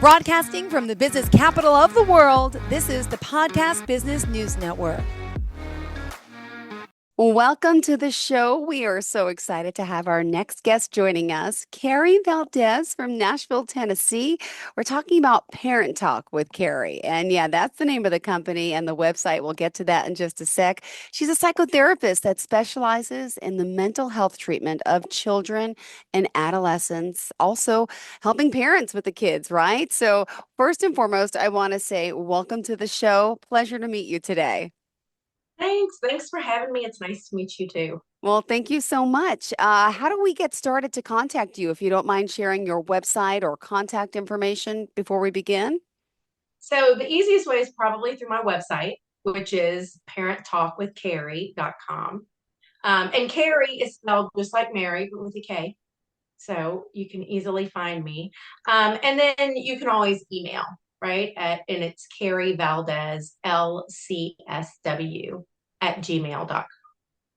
Broadcasting from the business capital of the world, this is the Podcast Business News Network. Welcome to the show. We are so excited to have our next guest joining us, Kary Valdes from Nashville, Tennessee. We're talking about Parent Talk with Kary. And yeah, that's the name of the company and the website. We'll get to that in just a sec. She's a psychotherapist that specializes in the mental health treatment of children and adolescents, also helping parents with the kids, right? So, first and foremost, I want to say welcome to the show. Pleasure to meet you today. Thanks. Thanks for having me. It's nice to meet you too. Well, thank you so much. How do we get started to contact you? If you don't mind sharing your website or contact information before we begin. So the easiest way is probably through my website, which is parenttalkwithkary.com. And Kary is spelled just like Mary, but with a K. So you can easily find me. And then you can always email, right? And it's Kary Valdes, LCSW @gmail.com.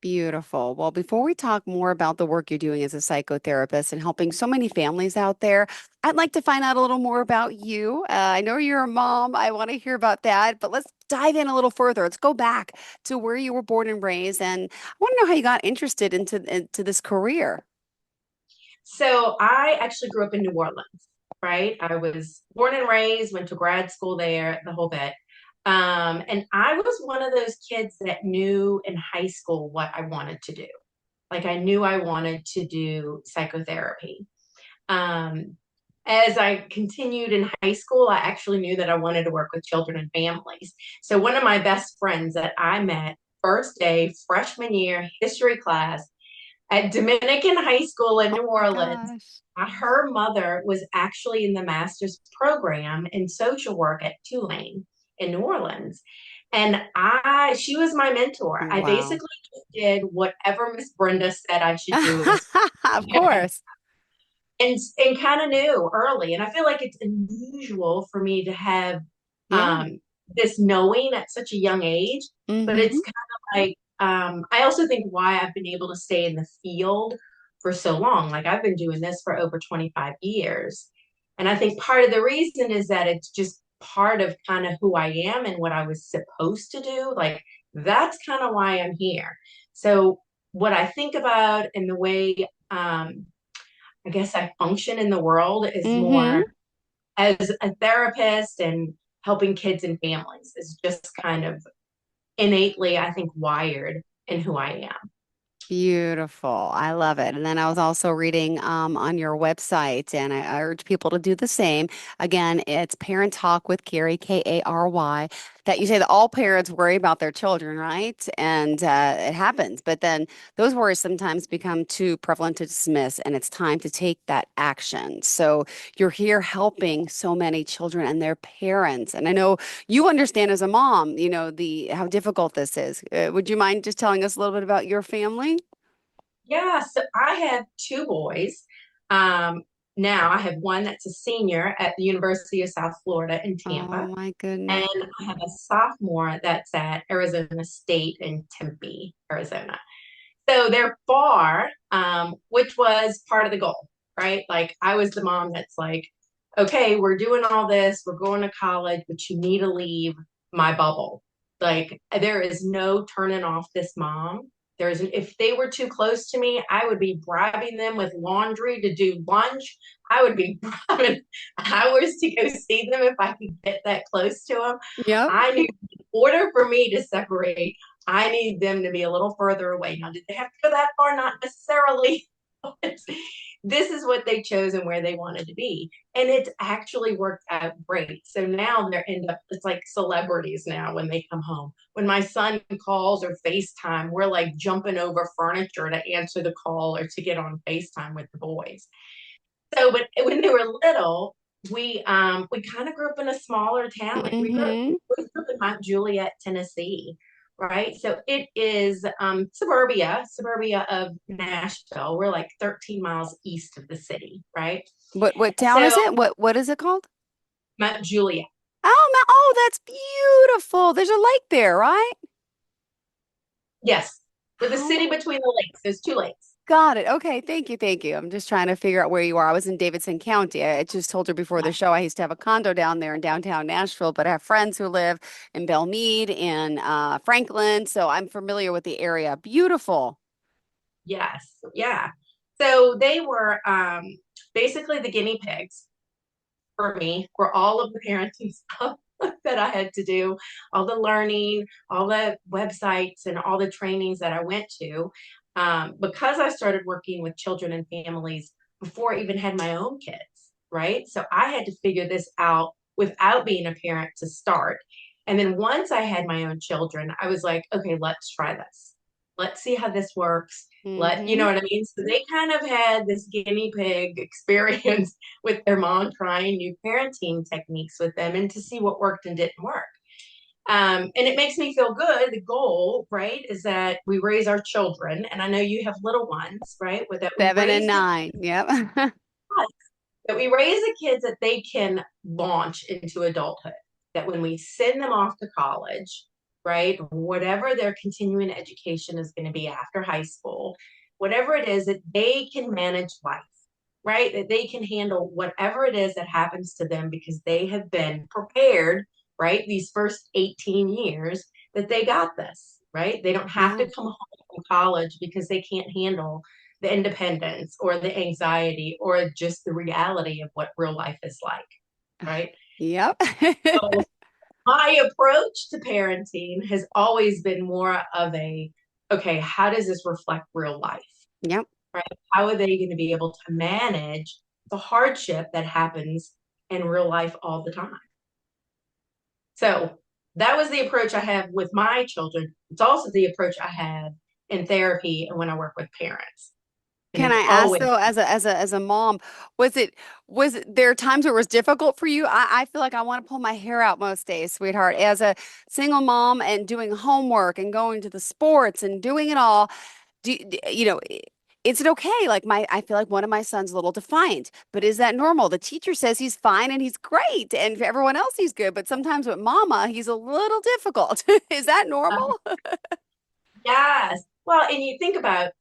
Beautiful. Well, before we talk more about the work you're doing as a psychotherapist and helping so many families out there, I'd like to find out a little more about you. I know you're a mom. I want to hear about that, but let's dive in a little further. Let's go back to where you were born and raised, and I want to know how you got interested into this career. So I actually grew up in New Orleans, right? I was born and raised, went to grad school there, the whole bit. And I was one of those kids that knew in high school what I wanted to do. Like I knew I wanted to do psychotherapy. Um, as I continued in high school, I actually knew that I wanted to work with children and families. So one of my best friends that I met first day, freshman year, history class, at Dominican High School in Oh New my Orleans. gosh. Her mother was actually in the master's program in social work at Tulane in New Orleans. And she was my mentor. I Wow. basically did whatever Miss Brenda said I should do as Of course. and kind of knew early. And I feel like it's unusual for me to have Yeah. this knowing at such a young age, but it's Hmm. kind of like I also think why I've been able to stay in the field for so long. Like I've been doing this for over 25 years. And I think part of the reason is that it's just part of kind of who I am and what I was supposed to do. Like that's kind of why I'm here. So what I think about and the way I guess I function in the world is Hmm. more as a therapist and helping kids and families is just kind of innately, I think, wired in who I am. Beautiful. I love it. And then I was also reading on your website, and I urge people to do the same. Again, it's Parent Talk with Kary, Kary, that you say that all parents worry about their children, right? And it happens. But then those worries sometimes become too prevalent to dismiss, and it's time to take that action. So you're here helping so many children and their parents. And I know you understand as a mom, the how difficult this is. Would you mind just telling us a little bit about your family? Yeah, so I have two boys. Um, Now I have one that's a senior at the University of South Florida in Oh Tampa, my goodness. and I have a sophomore that's at Arizona State in Tempe, Arizona. So they're far, which was part of the goal, right? Like I was the mom that's like, okay, we're doing all this, we're going to college, but you need to leave my bubble. Like there is no turning off this mom. If they were too close to me, I would be bribing them with laundry to do lunch. I would be bribing hours to go see them if I could get that close to them. Yep. I knew in order for me to separate, I need them to be a little further away. Now, did they have to go that far? Not necessarily. This is what they chose and where they wanted to be. And it's actually worked out great. So now it's like celebrities now when they come home. When my son calls or FaceTime, we're like jumping over furniture to answer the call or to get on FaceTime with the boys. So, but when they were little, we kind of grew up in a smaller town. Like Hmm. we grew up in Mount Juliet, Tennessee, right? So it is suburbia of Nashville. We're like 13 miles east of the city, right? What town So is it? What is it called? Mount Juliet, Oh, that's beautiful. There's a lake there, right? yes, with the city Oh, between the lakes. There's two lakes. Got it. Okay. Thank you. Thank you. I'm just trying to figure out where you are. I was in Davidson County. I just told her before the show I used to have a condo down there in downtown Nashville, but I have friends who live in Belmead and Franklin, so I'm familiar with the area. Beautiful. Yes, yeah. So they were basically the guinea pigs for me for all of the parenting stuff that I had to do, all the learning, all the websites, and all the trainings that I went to. Because I started working with children and families before I even had my own kids, right? So I had to figure this out without being a parent to start. And then once I had my own children, I was like, okay, let's try this. Let's see how this works. You Hmm. know what I mean? So they kind of had this guinea pig experience with their mom trying new parenting techniques with them and to see what worked and didn't work. And it makes me feel good. The goal, right, is that we raise our children. And I know you have little ones, right? With that we 7 and 9. Yep. that we raise the kids that they can launch into adulthood. That when we send them off to college, right, whatever their continuing education is going to be after high school, whatever it is, that they can manage life, right? That they can handle whatever it is that happens to them because they have been prepared, right? These first 18 years that they got this, right? They don't have Yeah. to come home from college because they can't handle the independence or the anxiety or just the reality of what real life is like, right? Yep. So my approach to parenting has always been more of a, okay, how does this reflect real life, Yep. right? How are they going to be able to manage the hardship that happens in real life all the time? So that was the approach I have with my children. It's also the approach I have in therapy and when I work with parents. And Can it's I ask always though, as a mom, was there times where it was difficult for you? I feel like I want to pull my hair out most days, sweetheart. As a single mom and doing homework and going to the sports and doing it all, is it okay? Like I feel like one of my son's a little defiant, but is that normal? The teacher says he's fine and he's great, and for everyone else he's good, but sometimes with mama, he's a little difficult. Is that normal? yes. Well, and you think about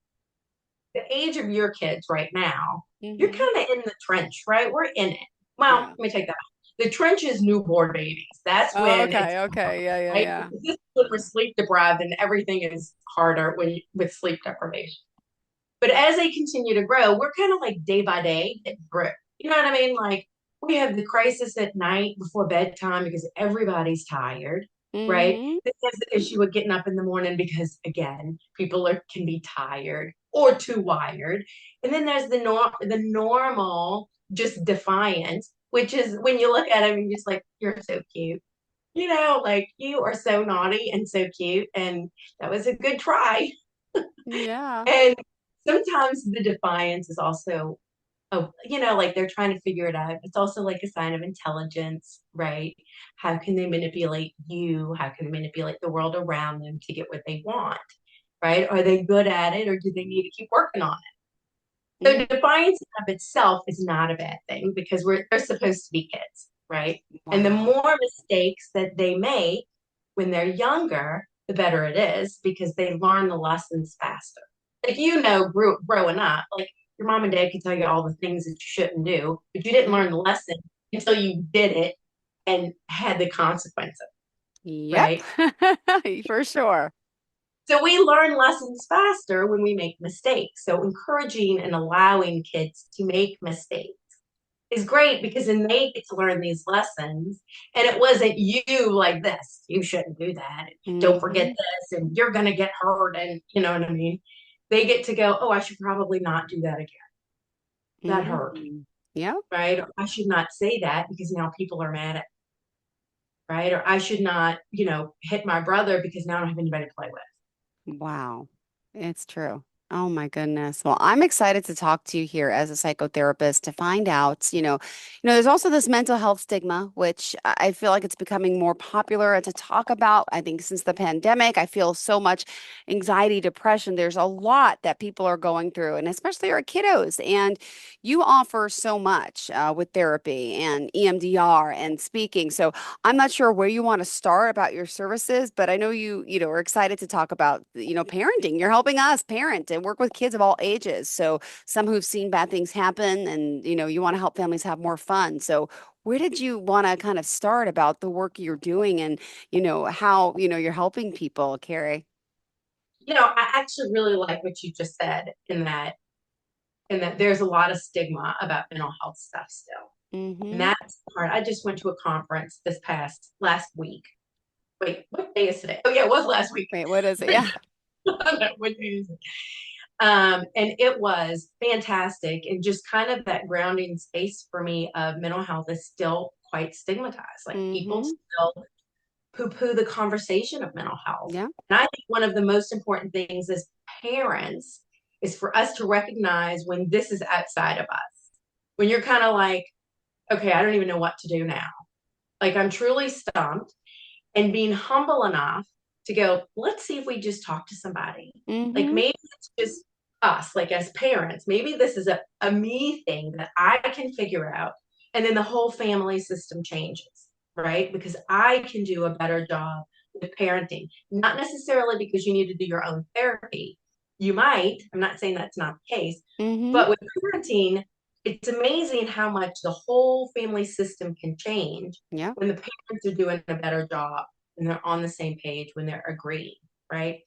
the age of your kids right now, you're Hmm. kind of in the trench, right? We're in it. Well, Yeah. let me take that back. The trench is newborn babies. That's Oh, when it's okay. Okay. Yeah. Yeah. right. Yeah. This is when we're sleep deprived, and everything is harder with sleep deprivation. But as they continue to grow, we're kind of like day by day getting through. You know what I mean? Like we have the crisis at night before bedtime because everybody's tired, right? Hmm. Then there's the issue of getting up in the morning because again, people can be tired or too wired. And then there's the normal just defiance, which is when you look at them and you're just like, you're so cute. You know, like you are so naughty and so cute. And that was a good try. Yeah. And sometimes the defiance is also, like they're trying to figure it out. It's also like a sign of intelligence, right? How can they manipulate you? How can they manipulate the world around them to get what they want, right? Are they good at it or do they need to keep working on it? Hmm. So defiance of itself is not a bad thing because they're supposed to be kids, right? And the Wow. more mistakes that they make when they're younger, the better it is because they learn the lessons faster. Like growing up, like your mom and dad could tell you all the things that you shouldn't do, but you didn't Mhm. learn the lesson until you did it and had the consequences, Yep. right? For sure. So we learn lessons faster when we make mistakes. So encouraging and allowing kids to make mistakes is great because then they get to learn these lessons. And it wasn't you like this, you shouldn't do that. Don't forget Hmm. this, and you're going to get hurt. And you know what I mean? They get to go, oh, I should probably not do that again. That hurt, Hmm. Yep. right? Or I should not say that because now people are mad at me, right? Or I should not, hit my brother because now I don't have anybody to play with. Wow. It's true. Oh my goodness. Well, I'm excited to talk to you here as a psychotherapist to find out, there's also this mental health stigma, which I feel like it's becoming more popular to talk about. I think since the pandemic, I feel so much anxiety, depression. There's a lot that people are going through, and especially our kiddos. And you offer so much with therapy and EMDR and speaking. So I'm not sure where you want to start about your services, but I know you are excited to talk about, parenting. You're helping us parent, and work with kids of all ages. So some who've seen bad things happen and, you want to help families have more fun. So where did you want to kind of start about the work you're doing and, how, you're helping people, Kary? I actually really like what you just said in that there's a lot of stigma about mental health stuff still. And Mm-hmm. that's hard. I just went to a conference last week. Wait, what day is today? Oh yeah, it was last week. Wait, what is it? Yeah. What day is it? And it was fantastic, and just kind of that grounding space for me of mental health is still quite stigmatized. Like people Mm-hmm. still poo-poo the conversation of mental health. Yeah. And I think one of the most important things as parents is for us to recognize when this is outside of us. When you're kind of like, okay, I don't even know what to do now. Like I'm truly stumped, and being humble enough to go, let's see if we just talk to somebody. Like Mm-hmm. maybe it's just us, like as parents, maybe this is a me thing that I can figure out. And then the whole family system changes, right? Because I can do a better job with parenting, not necessarily because you need to do your own therapy. You might, I'm not saying that's not the case, Mm-hmm. but with parenting, it's amazing how much the whole family system can change Yeah. when the parents are doing a better job, when they're on the same page, when they're agreeing, right?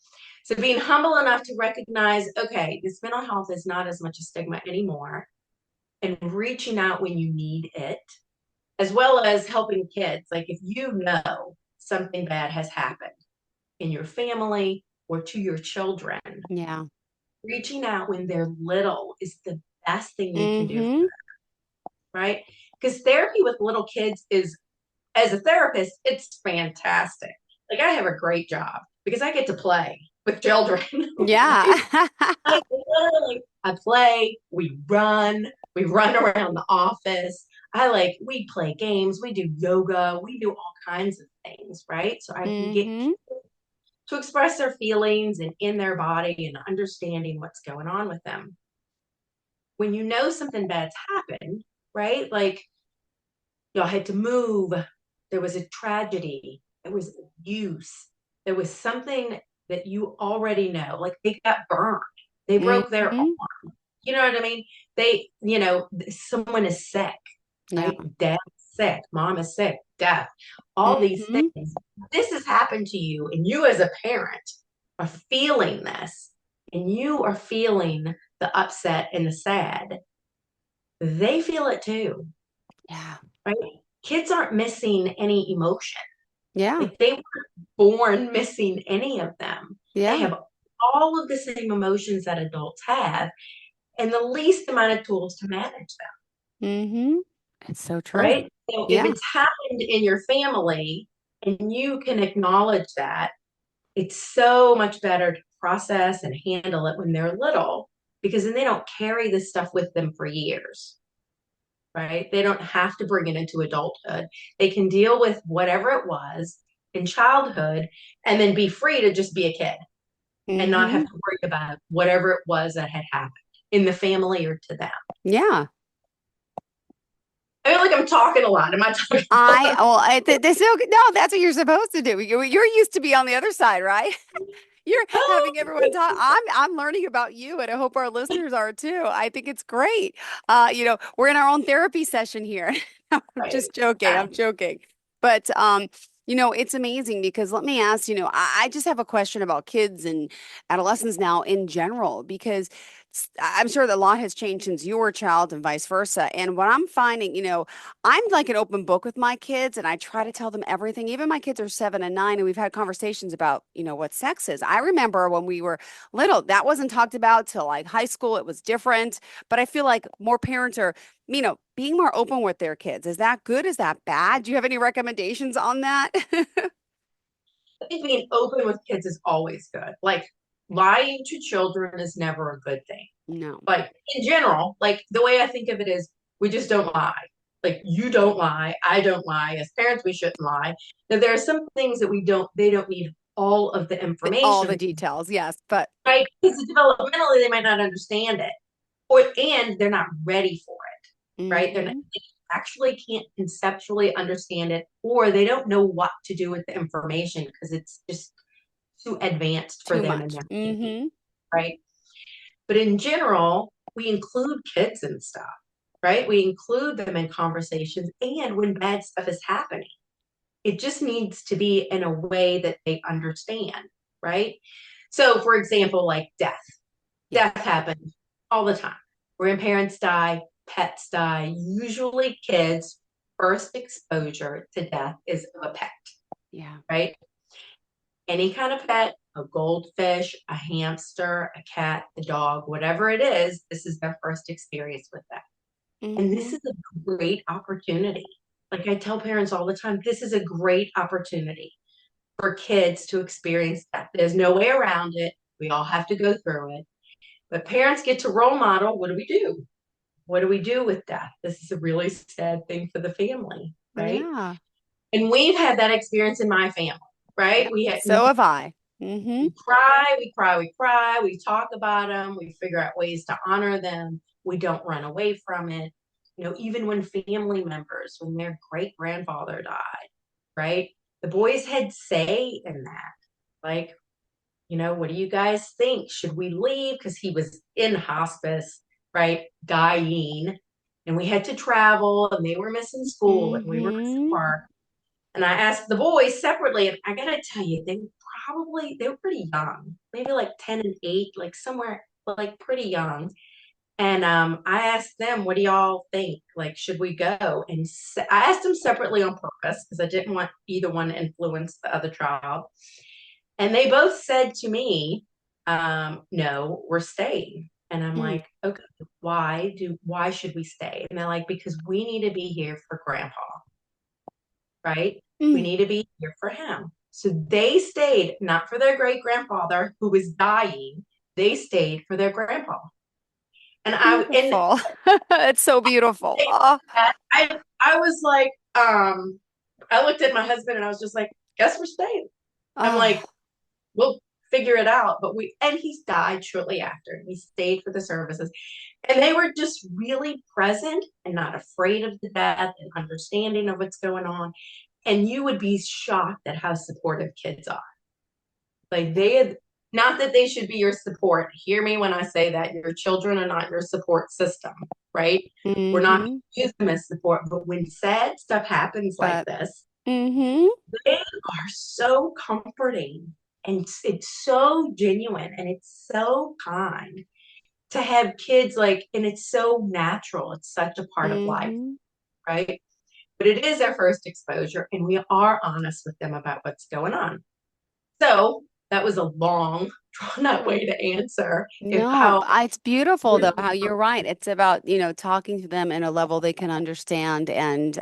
So being humble enough to recognize, okay, this mental health is not as much a stigma anymore, and reaching out when you need it, as well as helping kids. Like if you know something bad has happened in your family or to your children, Yeah. reaching out when they're little is the best thing you can do, Mm-hmm. right? Because therapy with little kids is, as a therapist, it's fantastic. Like I have a great job because I get to play with children. Yeah. Right? Like literally, I play, we run around the office. We play games, we do yoga, we do all kinds of things, right? So I can get Mm-hmm. to express their feelings and in their body and understanding what's going on with them. When you know something bad's happened, right? Like y'all had to move, there was a tragedy, there was abuse, there was something that you already know, like they got burned, they broke their Mm-hmm. arm, you know what I mean? Someone is sick, Yeah. right? Dad's sick, mom is sick, death, all these Mm-hmm. things. This has happened to you, and you as a parent are feeling this, and you are feeling the upset and the sad. They feel it too, Yeah. right? Kids aren't missing any emotion. Yeah. Like they weren't born missing any of them. They Yeah. have all of the same emotions that adults have and the least amount of tools to manage Mm-hmm. It's so them, true. right? So if Yeah. it's happened in your family and you can acknowledge that, it's so much better to process and handle it when they're little because then they don't carry this stuff with them for years. Right? They don't have to bring it into adulthood. They can deal with whatever it was in childhood and then be free to just be a kid and not have Mm-hmm. to worry about whatever it was that had happened in the family or to them. Yeah. I feel like I'm talking a lot. Am I talking a I lot? well, there's no, that's what you're supposed to do. You're used to be on the other side, right? You're having everyone talk. I'm learning about you, and I hope our listeners are too. I think it's great. We're in our own therapy session here. I'm Right. just joking. Yeah. I'm joking. But it's amazing because let me ask, I just have a question about kids and adolescents now in general, because I'm sure that a lot has changed since you were a child and vice versa. And what I'm finding, I'm like an open book with my kids and I try to tell them everything. Even my kids are 7 and 9 and we've had conversations about, what sex is. I remember when we were little, that wasn't talked about till like high school. It was different. But I feel like more parents are, being more open with their kids. Is that good? Is that bad? Do you have any recommendations on that? I think being open with kids is always good. Like lying to children is never a good thing. No. Like in general, like the way I think of it is we just don't lie. Like you don't lie, I don't lie. As parents, we shouldn't lie. Now there are some things that they don't need all of the All the information, details, yes, but right? Because developmentally they might not understand it. And they're not ready for it, right? mhm, They actually can't conceptually understand it, or they don't know what to do with the information because it's just too advanced for too them and much. their thinking, Hmm. right? But in general, we include kids and stuff, right? We include them in conversations and when bad stuff is happening. It just needs to be in a way that they understand, right? So, for example, like death. Yeah. Death happens all the time. Grandparents die, pets die. Usually, kids' first exposure to death is of a pet, Yeah. right? Any kind of pet, a goldfish, a hamster, a cat, a dog, whatever it is, this is their first experience with that. And this Mm-hmm. is a great opportunity. Like I tell parents all the time, this is a great opportunity for kids to experience that. There's no way around it. We all have to go through it. But parents get to role model. What do we do? What do we do with death? This is a really sad thing for the family, right? Yeah. And we've had that experience in my family, right? Yep. So have I. Mm-hmm. We cry, we cry, we cry, we talk about them, we figure out ways to honor them. We don't run away from it. You know, even when family members, when their great grandfather died, right? The boys had say in that. Like, you know, what do you guys think? Should we leave? Because he was in hospice, right? Dying. And we had to travel and they were missing school and we were missing Mm-hmm. work. And I asked the boys separately, and I gotta tell you, they were pretty young, maybe like 10 and 8, like somewhere like pretty young. And I asked them, what do y'all think? Like, should we go? And I asked them separately on purpose because I didn't want either one to influence the other child. And they both said to me, no, we're staying. And I'm Mm. like, okay, why should we stay? And they're like, because we need to be here for grandpa, right? We Mm. need to be here for him. So they stayed not for their great grandfather who was dying. They stayed for their grandpa. And Beautiful. It's so beautiful. Oh. I was like, I looked at my husband and I was just like, guess we're staying. I'm like, Oh. we'll figure it out. And he's died shortly after. He stayed for the services. And they were just really present and not afraid of the death and understanding of what's going on. And you would be shocked at how supportive kids are. Like Yeah. they had, not that they should be your support. Hear me when I say that your children are not your support system, right? We're not Mm-hmm. use them as support, but when sad stuff happens like But this, mm-hmm. they are so comforting and it's so genuine and it's so kind to have kids like, and it's so natural. It's such a part of life, Mm-hmm. right? But it is their first exposure and we are honest with them about what's going on. So that was a long, drawn out way to answer if No, how it's beautiful though, how you're right. It's about, talking to them in a level they can understand. And,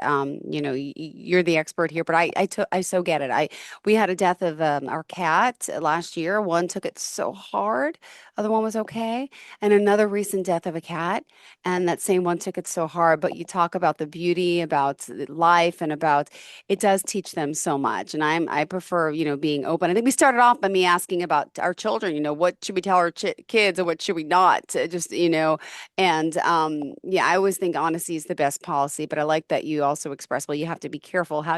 you're the expert here, but I so get it. We had a death of our cat last year. One took it so hard. Other one was okay. And another recent death of a cat. And that same one took it so hard. But you talk about the beauty, about life and about, it does teach them so much. And I prefer, being open. I think we started off by me asking about our children, what should we tell our kids and what should we not? Just, and yeah, I always think honesty is the best policy, but I like that you also express, well, you have to be careful how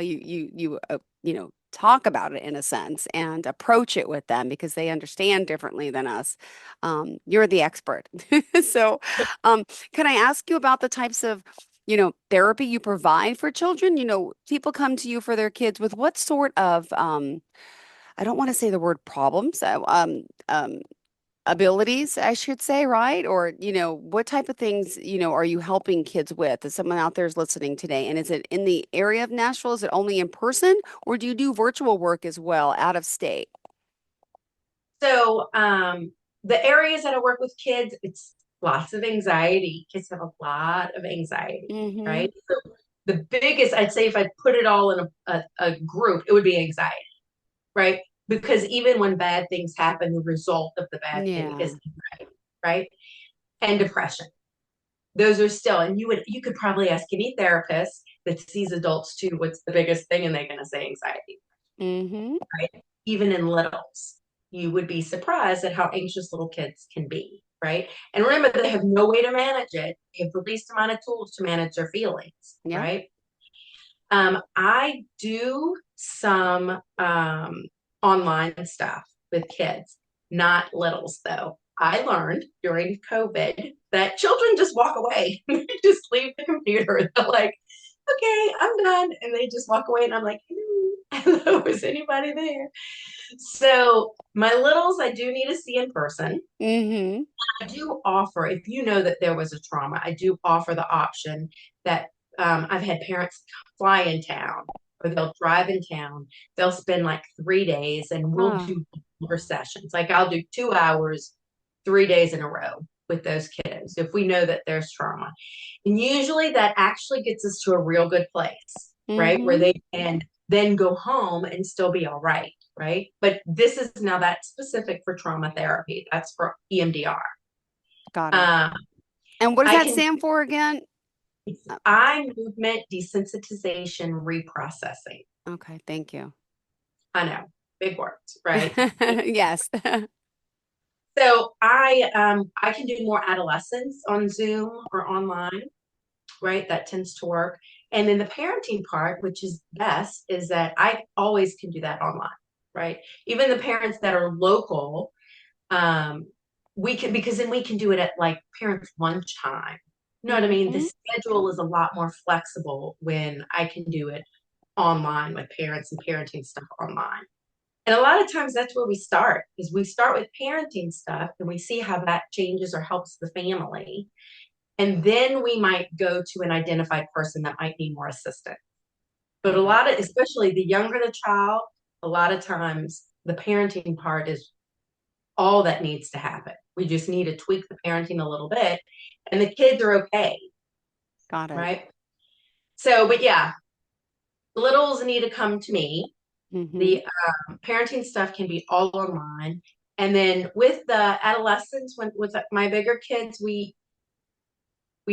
talk about it in a sense and approach it with them because they understand differently than us. You're the expert. So, can I ask you about the types of therapy you provide for children? People come to you for their kids with what sort of, I don't want to say the word problems, abilities, I should say, right? Or, what type of things, are you helping kids with? If someone out there is listening today, and is it in the area of Nashville? Is it only in person, or do you do virtual work as well, out of state? so the areas that I work with kids, it's lots of anxiety. Kids have a lot of anxiety, Mm-hmm. right? So the biggest, I'd say, if I put it all in a group, it would be anxiety, right? Because even when bad things happen, the result of the bad thing Yeah. is anxiety, right? And depression. Those are still, and you could probably ask any therapist that sees adults too, what's the biggest thing, and they're going to say anxiety, Mm-hmm. right? Even in littles, you would be surprised at how anxious little kids can be, right? And remember, they have no way to manage it. They have the least amount of tools to manage their feelings, Yeah. right? I do some online stuff with kids, not littles though. I learned during COVID that children just walk away. They just leave the computer. They're like, okay, I'm done. And they just walk away. And I'm like, hello, is anybody there? So my littles, I do need to see in person. Mm-hmm. I do offer, if you know that there was a trauma, I do offer the option that I've had parents fly in town or they'll drive in town. They'll spend like 3 days and we'll Oh, do longer sessions. Like I'll do 2 hours, 3 days in a row with those kiddos if we know that there's trauma. And usually that actually gets us to a real good place, right? Where mm-hmm. they can then go home and still be all right, right? But this is now that's specific for trauma therapy. That's for EMDR. Got it. Um, And what does I that can stand for again? eye movement desensitization reprocessing. Okay, thank you. I know, big words, right? Yes. So I can do more adolescents on Zoom or online, right? That tends to work. And then the parenting part, which is best, is that I always can do that online, right? Even the parents that are local, um, we can because then we can do it at like parents' lunchtime. You know what I mean? The Mm-hmm. schedule is a lot more flexible when I can do it online with parents and parenting stuff online. And a lot of times that's where we start, is we start with parenting stuff and we see how that changes or helps the family. And then we might go to an identified person that might need more assistance. But a Got it. lot of, especially the younger the child, a lot of times the parenting part is all that needs to happen. We just need to tweak the parenting a little bit and the kids are okay, Got it. right? So, but yeah, littles need to come to me. Mm-hmm. The parenting stuff can be all online. And then with the adolescents, when with my bigger kids, we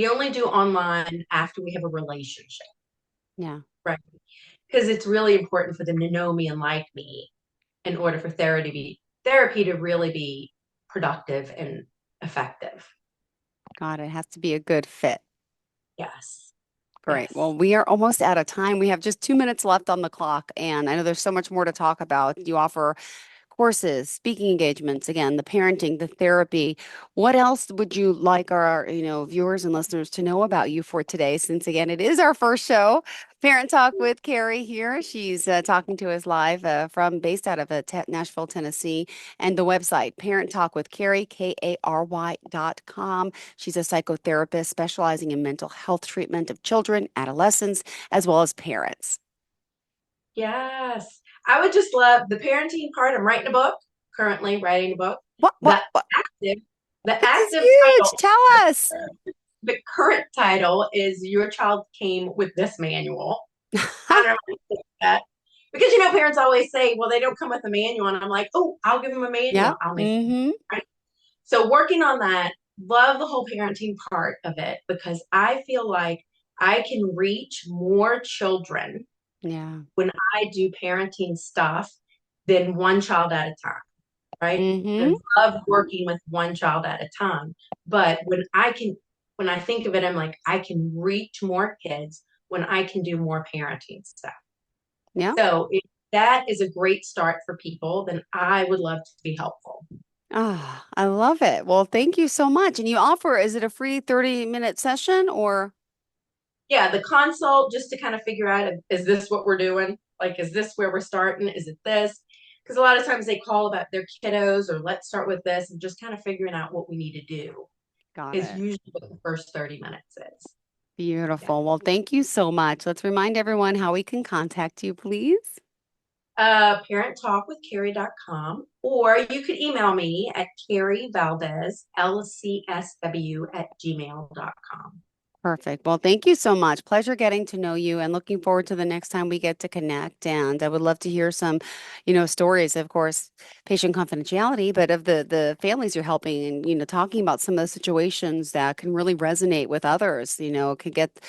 only do online after we have a relationship, Yeah. right? Because it's really important for them to know me and like me in order for therapy to really be productive and effective. Got it. Has to be a good fit. Yes. Great. Yes. Well, we are almost out of time. We have just 2 minutes left on the clock, and I know there's so much more to talk about. You offer courses, speaking engagements, again, the parenting, the therapy. What else would you like our, viewers and listeners to know about you for today? Since again, it is our first show, Parent Talk with Kary here. She's talking to us live from based out of Nashville, Tennessee, and the website Parent Talk with Kary, KARY.com. She's a psychotherapist specializing in mental health treatment of children, adolescents, as well as parents. Yes. I would just love the parenting part. I'm writing a book, currently writing a book. What? Active, the This is active huge. title, Tell us. the current title is Your Child Came with This Manual. I don't know that. Because parents always say, well, they don't come with a manual. And I'm like, oh, I'll give them a manual. Yep. I'll make it. Mm-hmm. Right. So working on that, love the whole parenting part of it because I feel like I can reach more children Yeah. when I do parenting stuff than one child at a time, right? I Mm-hmm. love working with one child at a time. But when I think of it, I'm like, I can reach more kids when I can do more parenting stuff. Yeah. So if that is a great start for people, then I would love to be helpful. Ah, I love it. Well, thank you so much. And you offer, is it a free 30-minute session or? Yeah, the consult just to kind of figure out, is this what we're doing? Like, is this where we're starting? Is it this? Because a lot of times they call about their kiddos or let's start with this and just kind of figuring out what we need to do Got is it. usually what the first 30 minutes is. Yeah. Beautiful. Well, thank you so much. Let's remind everyone how we can contact you, please. Parenttalkwithkary.com, or you could email me at Kary Valdes, LCSW at gmail.com. Perfect. Well, thank you so much. Pleasure getting to know you and looking forward to the next time we get to connect. And I would love to hear some, stories, of course, patient confidentiality, but of the families you're helping and, talking about some of the situations that can really resonate with others, could get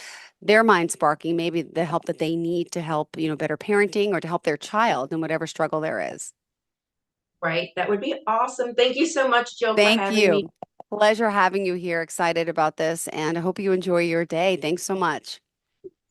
their mind sparking, maybe the help that they need to help, better parenting or to help their child in whatever struggle there is. Right. That would be awesome. Thank you so much, Jill, for Thank having me. you. Pleasure having you here. Excited about this, and I hope you enjoy your day. Thanks so much.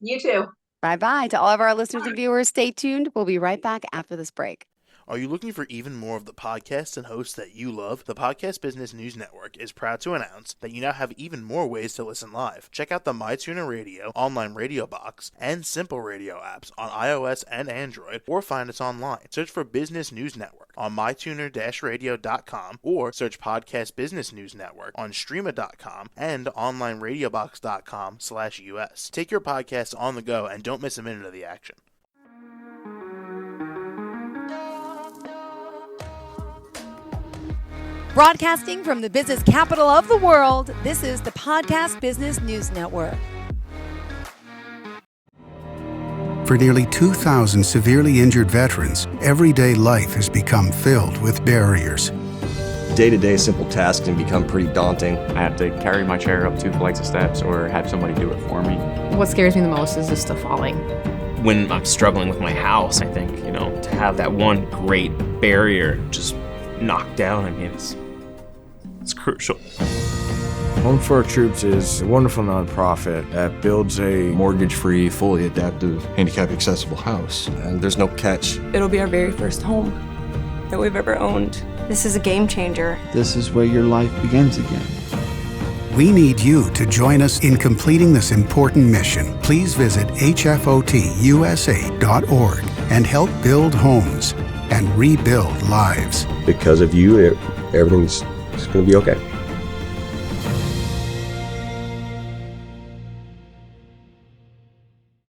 You too. Bye bye. To all of our listeners and viewers, stay tuned. We'll be right back after this break. Are you looking for even more of the podcasts and hosts that you love? The Podcast Business News Network is proud to announce that you now have even more ways to listen live. Check out the MyTuner Radio, online radio box, and Simple Radio apps on iOS and Android, or find us online. Search for Business News Network on mytuner-radio.com, or search Podcast Business News Network on streama.com and onlineradiobox.com/US. Take your podcast on the go and don't miss a minute of the action. Broadcasting from the business capital of the world, this is the Podcast Business News Network. For nearly 2,000 severely injured veterans, everyday life has become filled with barriers. Day-to-day simple tasks can become pretty daunting. I have to carry my chair up 2 flights of steps or have somebody do it for me. What scares me the most is just the falling. When I'm struggling with my house, I think, to have that one great barrier just knocked down, it's crucial. Home for Our Troops is a wonderful nonprofit that builds a Mortgage-free, fully adaptive, handicap-accessible house. And there's no catch. It'll be our very first home that we've ever owned. This is a game changer. This is where your life begins again. We need you to join us in completing this important mission. Please visit hfotusa.org and help build homes and rebuild lives. Because of you, everything's going to be okay.